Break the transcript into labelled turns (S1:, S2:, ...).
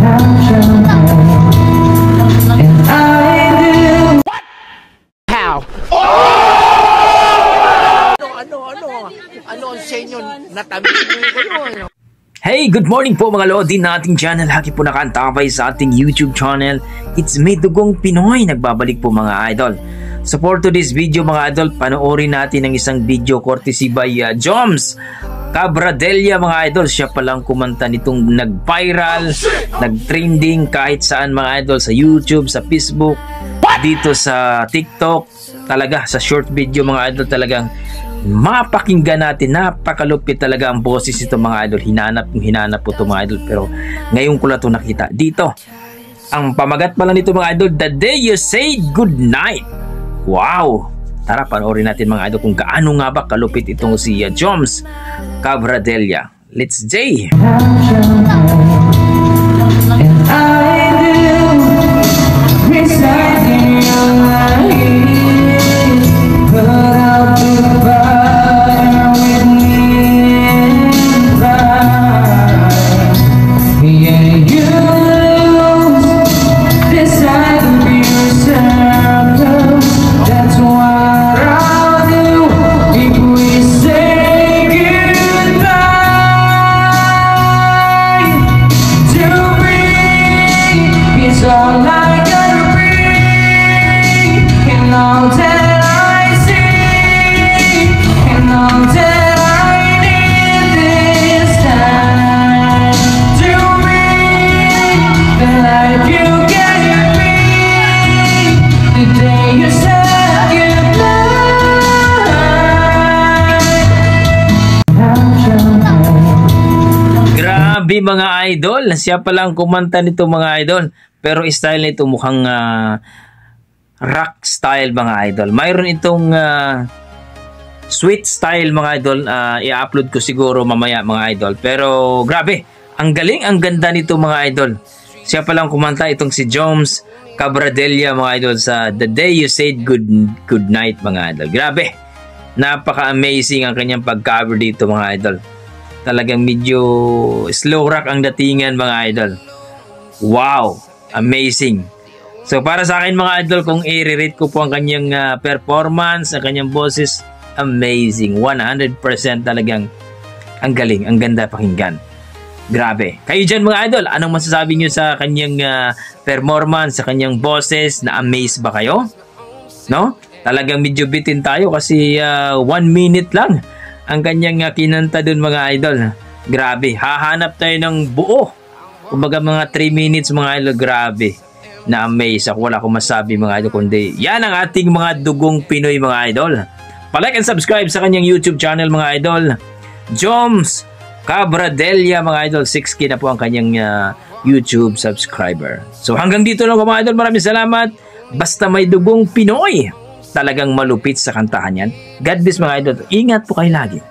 S1: How? Ano ang sa inyo? Natamin ko yun.
S2: Hey, good morning po mga lodi na ating channel. Lagi po nakaantabay sa ating YouTube channel. It's me, Dugong Pinoy. Nagbabalik po mga idol. So for today's video mga idol, panoorin natin ang isang video courtesy by Joms Cabradella mga idol. Siya palang kumanta nitong nag-viral, nag-trending kahit saan mga idol, sa YouTube, sa Facebook, dito sa TikTok. Talaga sa short video mga idol, talagang mapakinggan natin. Napakalupit talaga ang boses ito mga idol. Hinanap po ito mga idol, pero ngayon ko lang ito nakita dito. Ang pamagat pala nito mga idol, The Day You Say Goodnight. Wow! Tara, panoorin natin mga idol kung gaano nga ba kalupit itong si Joms Cabradella. Let's J!
S3: All I gotta bring, and all that I see, and all that I need this time to bring the life you gave me, the day you said goodnight.
S2: Grabe mga idol, siya palang kumanta nito mga idol. Pero style nito mukhang rock style mga idol. Mayroon itong sweet style mga idol. I-upload ko siguro mamaya mga idol. Pero grabe, ang galing, ang ganda nito mga idol. Siya palang kumanta itong si Joms Cabradella mga idol sa The Day You Said Goodnight mga idol. Grabe, napaka-amazing ang kanyang pag-cover dito mga idol. Talagang medyo slow rock ang datingan mga idol. Wow! Amazing. So para sa akin mga idol, kung i-rate ko po ang kanyang performance, ang kanyang boses, amazing. 100% talagang ang galing, ang ganda pakinggan. Grabe. Kayo dyan mga idol, anong masasabi nyo sa kanyang performance, sa kanyang boses? Na-amaze ba kayo? No? Talagang medyo bitin tayo kasi 1 minute lang ang kanyang kinanta dun mga idol. Grabe. Hahanap tayo ng buo. Kumbaga mga 3 minutes mga idol, grabe. Na-amaze ako, wala akong masabi mga idol, kundi yan ang ating mga dugong Pinoy mga idol. Pa-like and subscribe sa kanyang YouTube channel mga idol. Joms Cabradella mga idol, 6K na po ang kanyang YouTube subscriber. So hanggang dito lang mga idol, maraming salamat. Basta may dugong Pinoy, talagang malupit sa kantahan yan. God bless mga idol. Ingat po kayo lagi.